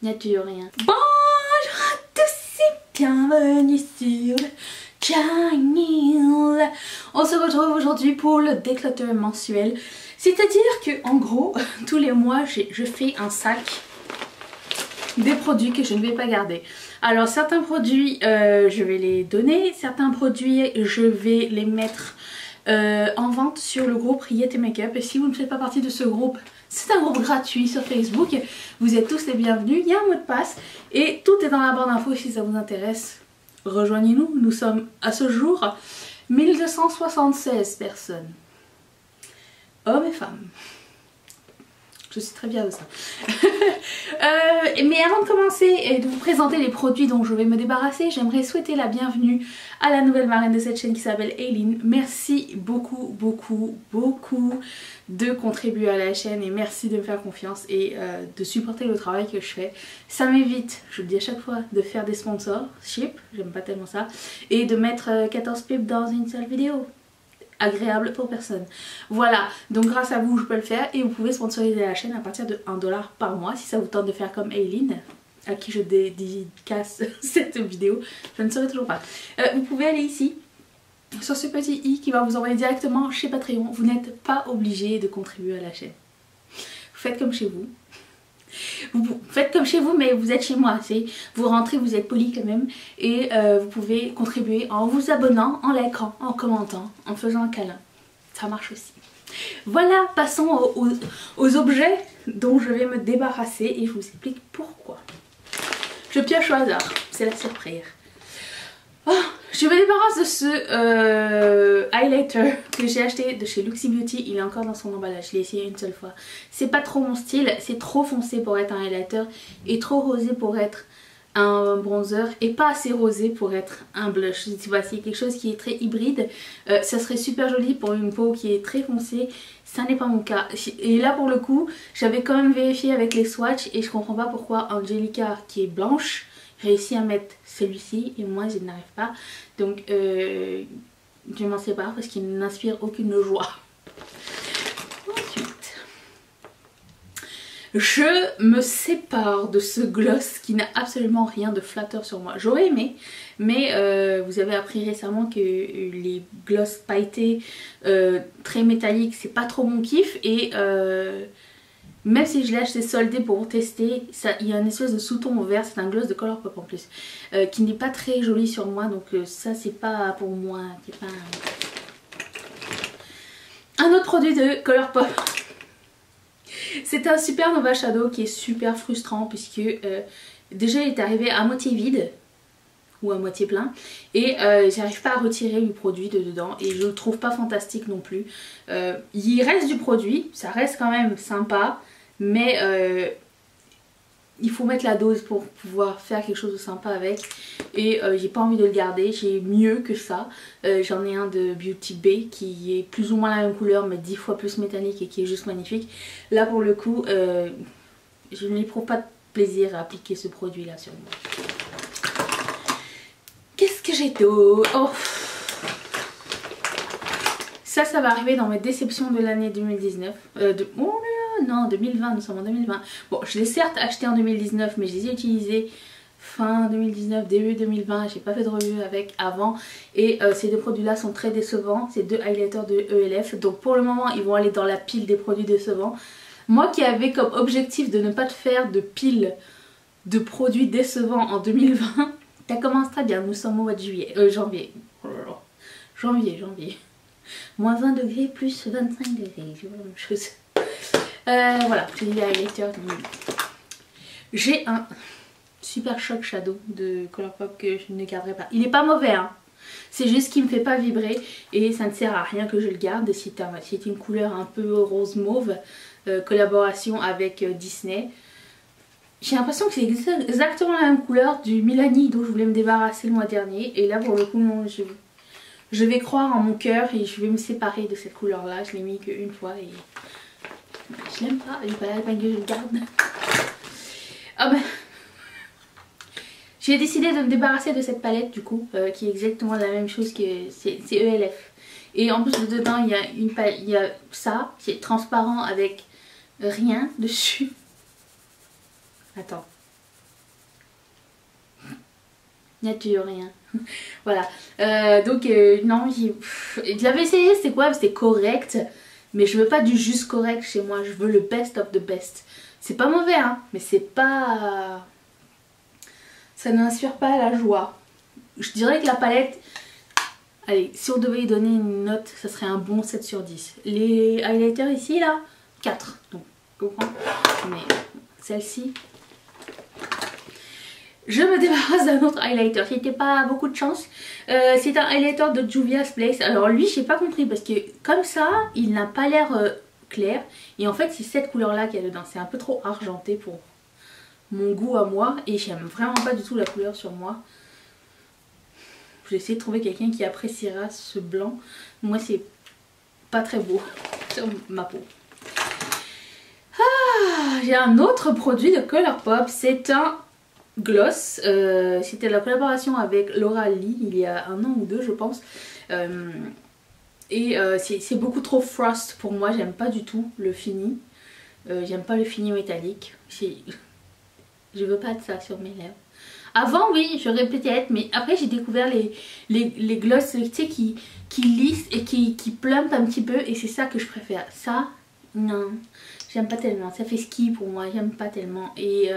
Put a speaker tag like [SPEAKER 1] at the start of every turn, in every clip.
[SPEAKER 1] n'y a toujours rien. Bonjour à tous et bienvenue sur le channel. On se retrouve aujourd'hui pour le déclutter mensuel. C'est-à-dire que en gros, tous les mois, je fais un sac des produits que je ne vais pas garder. Alors certains produits, je vais les donner. Certains produits, je vais les mettre en vente sur le groupe Riette Makeup. Et si vous ne faites pas partie de ce groupe, c'est un groupe gratuit sur Facebook. Vous êtes tous les bienvenus. Il y a un mot de passe et tout est dans la barre d'infos si ça vous intéresse. Rejoignez-nous. Nous sommes à ce jour 1276 personnes. Hommes et femmes. Je suis très fière de ça. Mais avant de commencer et de vous présenter les produits dont je vais me débarrasser, j'aimerais souhaiter la bienvenue à la nouvelle marraine de cette chaîne qui s'appelle Aileen. Merci beaucoup de contribuer à la chaîne et merci de me faire confiance et de supporter le travail que je fais. Ça m'évite, je le dis à chaque fois, de faire des sponsorships, j'aime pas tellement ça, et de mettre 14 pubs dans une seule vidéo. Agréable pour personne. Voilà, donc grâce à vous je peux le faire et vous pouvez sponsoriser la chaîne à partir de 1 $ par mois si ça vous tente de faire comme Aileen, à qui je dédicace cette vidéo, je ne saurais toujours pas. Vous pouvez aller ici sur ce petit i qui va vous envoyer directement chez Patreon. Vous n'êtes pas obligé de contribuer à la chaîne. Vous faites comme chez vous. Vous faites comme chez vous mais vous êtes chez moi, vous rentrez, vous êtes poli quand même et vous pouvez contribuer en vous abonnant, en likant, en commentant, en faisant un câlin, ça marche aussi. Voilà, passons aux objets dont je vais me débarrasser et je vous explique pourquoi. Je pioche au hasard, c'est la surprise. Oh, je me débarrasse de ce highlighter que j'ai acheté de chez Luxy Beauty. Il est encore dans son emballage, je l'ai essayé une seule fois. C'est pas trop mon style, c'est trop foncé pour être un highlighter et trop rosé pour être un bronzer et pas assez rosé pour être un blush. Voici quelque chose qui est très hybride. Ça serait super joli pour une peau qui est très foncée. Ça n'est pas mon cas. Et là pour le coup, j'avais quand même vérifié avec les swatchs et je comprends pas pourquoi Angelica qui est blanche réussit à mettre celui-ci et moi je n'arrive pas, donc je m'en sépare parce qu'il n'inspire aucune joie. Ensuite je me sépare de ce gloss qui n'a absolument rien de flatteur sur moi. J'aurais aimé, mais vous avez appris récemment que les gloss pailletés très métalliques c'est pas trop mon kiff et même si je l'ai acheté soldé pour tester, il y a une espèce de sous-ton vert, c'est un gloss de Colourpop en plus, qui n'est pas très joli sur moi, donc ça c'est pas pour moi, c'est pas un autre produit de Colourpop. C'est un Supernova Shadow qui est super frustrant puisque déjà il est arrivé à moitié vide ou à moitié plein et j'arrive pas à retirer le produit de dedans et je le trouve pas fantastique non plus. Il reste du produit, ça reste quand même sympa mais il faut mettre la dose pour pouvoir faire quelque chose de sympa avec et j'ai pas envie de le garder, j'ai mieux que ça. J'en ai un de Beauty Bay qui est plus ou moins la même couleur mais 10 fois plus métallique et qui est juste magnifique. Là pour le coup je n'éprouve pas de plaisir à appliquer ce produit là sur moi. Qu'est-ce que j'ai d'autre? Oh, ça va arriver dans mes déceptions de l'année 2019. Oh non, 2020, nous sommes en 2020. Bon, je l'ai certes acheté en 2019, mais je les ai utilisés fin 2019, début 2020. J'ai pas fait de revue avec avant. Et ces deux produits-là sont très décevants. C'est deux highlighters de ELF. Donc pour le moment, ils vont aller dans la pile des produits décevants. Moi qui avais comme objectif de ne pas te faire de pile de produits décevants en 2020, ça commence très bien. Nous sommes au mois de janvier. Oh là là. Janvier. Moins 20 degrés plus 25 degrés. C'est la même chose. Voilà, j'ai les highlighters. J'ai un Super Shock Shadow de Colourpop que je ne garderai pas. Il n'est pas mauvais, hein. C'est juste qu'il me fait pas vibrer et ça ne sert à rien que je le garde. C'est une couleur un peu rose mauve, collaboration avec Disney. J'ai l'impression que c'est exactement la même couleur du Milani dont je voulais me débarrasser le mois dernier. Et là pour le coup non, je vais croire en mon cœur et je vais me séparer de cette couleur là. Je l'ai mis qu'une fois et je l'aime pas. Il fallait pas que je le garde. Ah ben, j'ai décidé de me débarrasser de cette palette du coup qui est exactement la même chose que c'est ELF. Et en plus dedans il y a ça qui est transparent avec rien dessus. Attends. nature, rien. Voilà. Donc non, j'avais essayé, c'était quoi? C'était correct. Mais je veux pas du juste correct chez moi, je veux le best of the best. C'est pas mauvais hein, mais c'est pas... Ça n'inspire pas la joie. Je dirais que la palette... Allez, si on devait y donner une note, ça serait un bon 7 sur 10. Les highlighters ici là, 4. Donc, tu comprends? Mais celle-ci... Je me débarrasse d'un autre highlighter, c'était pas beaucoup de chance. C'est un highlighter de Juvia's Place. Alors lui j'ai pas compris parce que comme ça il n'a pas l'air clair. Et en fait c'est cette couleur là qu'il y a dedans. C'est un peu trop argenté pour mon goût à moi. Et j'aime vraiment pas du tout la couleur sur moi. J'ai essayé de trouver quelqu'un qui appréciera ce blanc. Moi c'est pas très beau sur ma peau. Ah, j'ai un autre produit de Colourpop. C'est un gloss, c'était la collaboration avec Laura Lee il y a 1 an ou 2 je pense, et c'est beaucoup trop frost pour moi, j'aime pas du tout le fini, j'aime pas le fini métallique, je veux pas de ça sur mes lèvres. Avant oui j'aurais peut-être, mais après j'ai découvert les gloss tu sais qui lissent et qui plumpent un petit peu, et c'est ça que je préfère. Ça non, j'aime pas tellement, ça fait ski pour moi, j'aime pas tellement. Et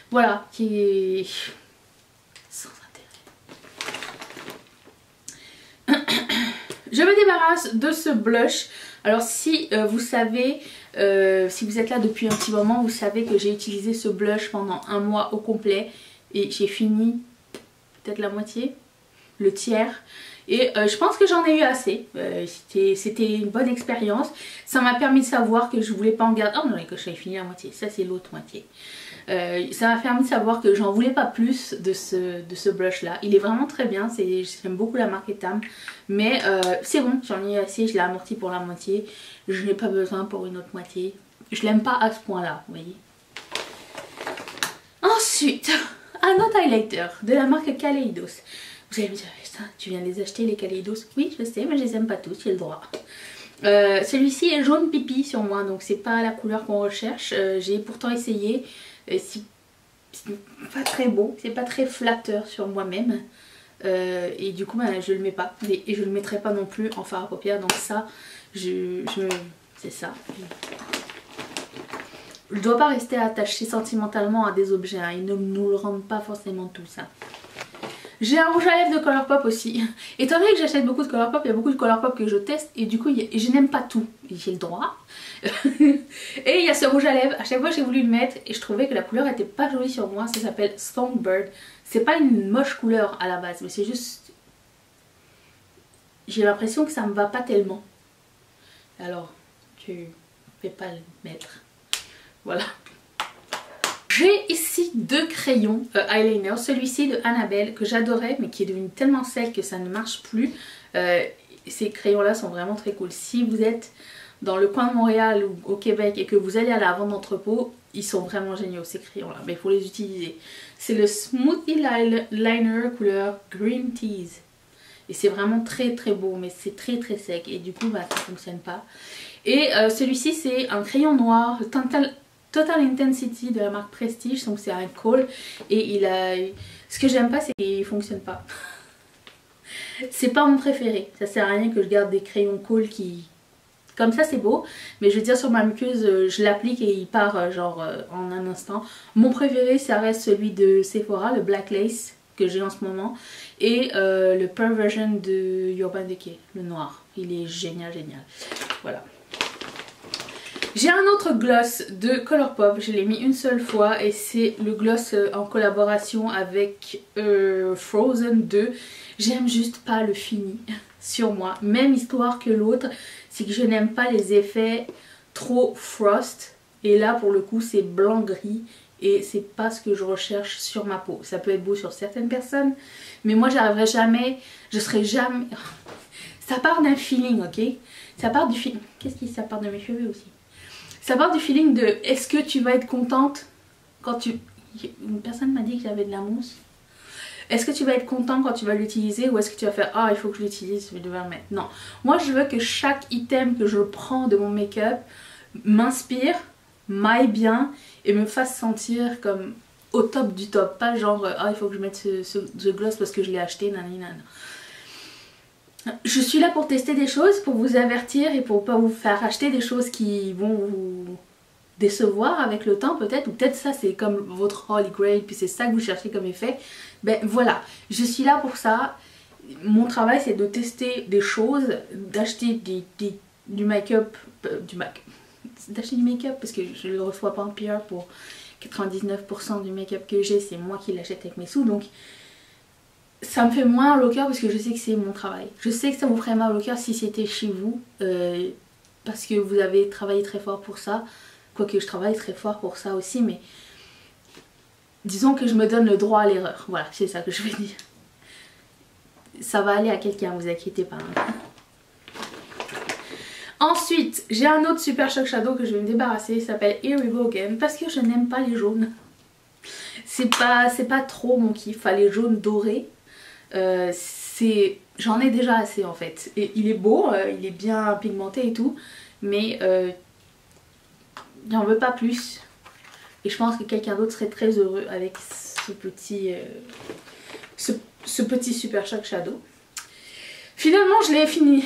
[SPEAKER 1] voilà, qui est sans intérêt. Je me débarrasse de ce blush. Alors si vous savez, si vous êtes là depuis un petit moment, vous savez que j'ai utilisé ce blush pendant 1 mois au complet. Et j'ai fini peut-être la moitié, le tiers. Et je pense que j'en ai eu assez. C'était une bonne expérience. Ça m'a permis de savoir que je voulais pas en garder. Oh non, que j'avais fini la moitié. Ça c'est l'autre moitié. Ça m'a permis de savoir que j'en voulais pas plus de ce blush là. Il est vraiment très bien, j'aime beaucoup la marque Etam. Mais c'est bon, j'en ai assez, je l'ai amorti pour la moitié. Je n'ai pas besoin pour une autre moitié. Je l'aime pas à ce point là, vous voyez. Ensuite, un autre highlighter de la marque Kaleidos. Vous allez me dire, tu viens de les acheter les Kaleidos? Oui je sais, mais je les aime pas tous, j'ai le droit. Celui-ci est jaune pipi sur moi, donc c'est pas la couleur qu'on recherche. J'ai pourtant essayé. C'est pas très beau, c'est pas très flatteur sur moi-même, et du coup je le mets pas, et je le mettrai pas non plus en fard à paupières. Donc ça c'est ça, je dois pas rester attachée sentimentalement à des objets hein. Ils ne nous le rendent pas forcément tout ça. J'ai un rouge à lèvres de Colourpop aussi. Étant donné que j'achète beaucoup de Colourpop, il y a beaucoup de Colourpop que je teste et du coup je n'aime pas tout. J'ai le droit. Et il y a ce rouge à lèvres, à chaque fois j'ai voulu le mettre et je trouvais que la couleur était pas jolie sur moi. Ça s'appelle Songbird. C'est pas une moche couleur à la base, mais c'est juste... J'ai l'impression que ça me va pas tellement. Alors, tu fais pas le mettre. Voilà. J'ai ici 2 crayons eyeliner, celui-ci de Annabelle que j'adorais mais qui est devenu tellement sec que ça ne marche plus. Ces crayons là sont vraiment très cool. Si vous êtes dans le coin de Montréal ou au Québec et que vous allez à la vente d'entrepôt, ils sont vraiment géniaux ces crayons là, mais il faut les utiliser. C'est le Smoothie Liner couleur Green Teas. Et c'est vraiment très très beau, mais c'est très très sec et du coup bah, ça ne fonctionne pas. Et celui-ci c'est un crayon noir, Total Intensity de la marque Prestige, donc c'est un kohl et il a... Ce que j'aime pas c'est qu'il fonctionne pas. C'est pas mon préféré, ça sert à rien que je garde des crayons kohl qui... Comme ça c'est beau, mais je veux dire sur ma muqueuse je l'applique et il part en un instant. Mon préféré ça reste celui de Sephora, le Black Lace que j'ai en ce moment, et le Perversion de Urban Decay, le noir. Il est génial, génial. Voilà. J'ai un autre gloss de Colourpop, je l'ai mis une seule fois et c'est le gloss en collaboration avec Frozen 2. J'aime juste pas le fini sur moi, même histoire que l'autre, c'est que je n'aime pas les effets trop frost. Et là pour le coup c'est blanc-gris et c'est pas ce que je recherche sur ma peau. Ça peut être beau sur certaines personnes, mais moi j'arriverai jamais, je serai jamais... Ça part d'un feeling, ok? Ça part du feeling... Qu'est-ce qui ça part de mes cheveux aussi? Ça part du feeling de est-ce que tu vas être contente quand tu... Une personne m'a dit que j'avais de la mousse. Est-ce que tu vas être content quand tu vas l'utiliser ou est-ce que tu vas faire ah il faut que je l'utilise, je vais devoir le mettre. Non, moi je veux que chaque item que je prends de mon make-up m'inspire, m'aille bien et me fasse sentir comme au top du top, pas genre ah il faut que je mette ce gloss parce que je l'ai acheté, nanana. Je suis là pour tester des choses, pour vous avertir et pour pas vous faire acheter des choses qui vont vous décevoir avec le temps peut-être, ou peut-être ça c'est comme votre Holy Grail puis c'est ça que vous cherchez comme effet. Ben voilà, je suis là pour ça. Mon travail c'est de tester des choses, d'acheter du make-up, d'acheter du make-up parce que je le reçois pas en PR pour 99% du make-up que j'ai, c'est moi qui l'achète avec mes sous, donc ça me fait moins mal au cœur parce que je sais que c'est mon travail. Je sais que ça vous ferait mal au cœur si c'était chez vous, parce que vous avez travaillé très fort pour ça, quoique je travaille très fort pour ça aussi, mais disons que je me donne le droit à l'erreur, voilà, c'est ça que je veux dire. Ça va aller à quelqu'un, vous inquiétez pas. Hein. Ensuite, j'ai un autre Super Shock Shadow que je vais me débarrasser, il s'appelle Irrevocable, parce que je n'aime pas les jaunes. C'est pas trop mon kiff, enfin, les jaunes dorés. J'en ai déjà assez en fait. Et il est beau, il est bien pigmenté et tout, mais j'en veux pas plus. Et je pense que quelqu'un d'autre serait très heureux avec ce petit Super Shock Shadow. Finalement je l'ai fini.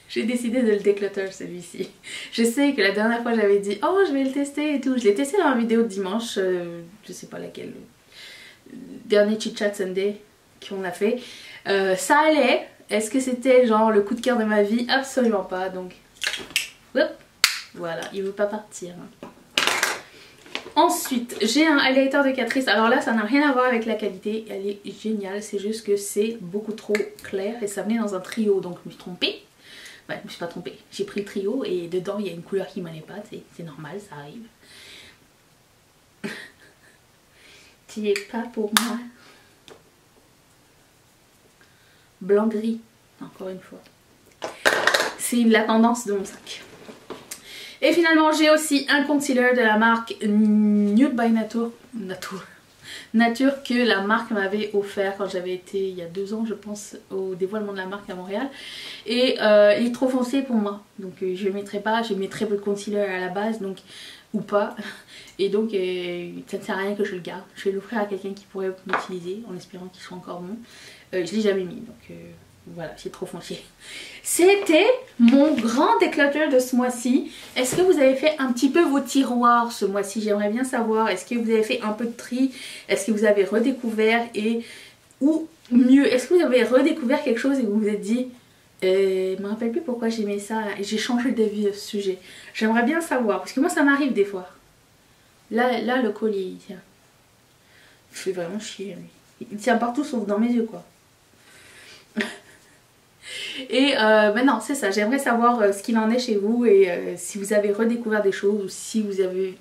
[SPEAKER 1] J'ai décidé de le déclutter celui-ci. Je sais que la dernière fois j'avais dit oh je vais le tester et tout. Je l'ai testé dans la vidéo de dimanche, je sais pas laquelle, dernier Chit Chat Sunday qu'on a fait. Ça allait. Est-ce que c'était genre le coup de cœur de ma vie? Absolument pas. Donc hop, voilà, il veut pas partir. Ensuite, j'ai un highlighter de Catrice. Alors là, ça n'a rien à voir avec la qualité. Elle est géniale. C'est juste que c'est beaucoup trop clair. Et ça venait dans un trio. Donc je me suis trompée. Ouais, je me suis pas trompée. J'ai pris le trio et dedans, il y a une couleur qui m'allait pas. C'est normal, ça arrive. Tu es pas pour moi. Blanc-gris, encore une fois. C'est la tendance de mon sac. Et finalement, j'ai aussi un concealer de la marque Nude by Nature que la marque m'avait offert quand j'avais été il y a 2 ans, je pense, au dévoilement de la marque à Montréal. Et il est trop foncé pour moi, donc je ne le mettrai pas. Je mets très peu de concealer à la base, donc ou pas. Et donc ça ne sert à rien que je le garde. Je vais l'offrir à quelqu'un qui pourrait l'utiliser en espérant qu'il soit encore bon. Je l'ai jamais mis, donc voilà, c'est trop foncier. C'était mon grand déclutter de ce mois-ci. Est-ce que vous avez fait un petit peu vos tiroirs ce mois-ci? J'aimerais bien savoir. Est-ce que vous avez fait un peu de tri? Est-ce que vous avez redécouvert ou mieux, est-ce que vous avez redécouvert quelque chose et vous vous êtes dit je me rappelle plus pourquoi j'aimais ça et j'ai changé d'avis à ce sujet. J'aimerais bien savoir parce que moi ça m'arrive des fois. Là le collier il tient. Il fait vraiment chier. Il tient partout sauf dans mes yeux quoi. Et maintenant c'est ça, j'aimerais savoir ce qu'il en est chez vous et si vous avez redécouvert des choses ou si vous avez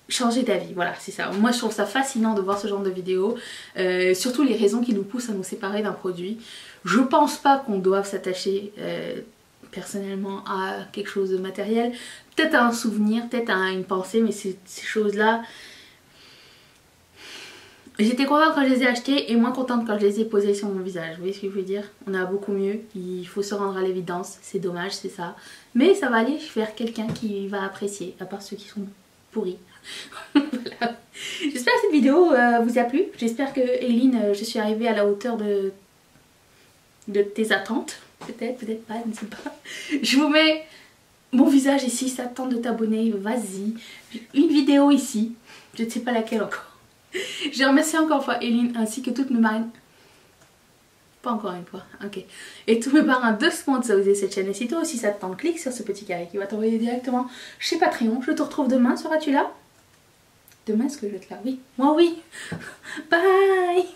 [SPEAKER 1] changé d'avis, voilà c'est ça. Moi je trouve ça fascinant de voir ce genre de vidéos, surtout les raisons qui nous poussent à nous séparer d'un produit. Je pense pas qu'on doive s'attacher personnellement à quelque chose de matériel, peut-être à un souvenir, peut-être à une pensée, mais ces choses là j'étais contente quand je les ai achetés et moins contente quand je les ai posés sur mon visage. Vous voyez ce que je veux dire? On a beaucoup mieux, il faut se rendre à l'évidence, c'est dommage, c'est ça. Mais ça va aller vers quelqu'un qui va apprécier, à part ceux qui sont pourris. Voilà. J'espère que cette vidéo vous a plu. J'espère que Eileen, je suis arrivée à la hauteur de tes attentes. Peut-être, peut-être pas, je ne sais pas. Je vous mets mon visage ici, ça tente de t'abonner, vas-y. Une vidéo ici, je ne sais pas laquelle encore. Je remercie encore une fois Eileen ainsi que toutes mes marraines. Pas encore une fois, ok. Et tous mes parrains de sponsoriser cette chaîne. Et si toi aussi ça te tente, clique sur ce petit carré qui va t'envoyer directement chez Patreon. Je te retrouve demain, seras-tu là? Demain est-ce que je vais être là? Oui, moi oui. Bye.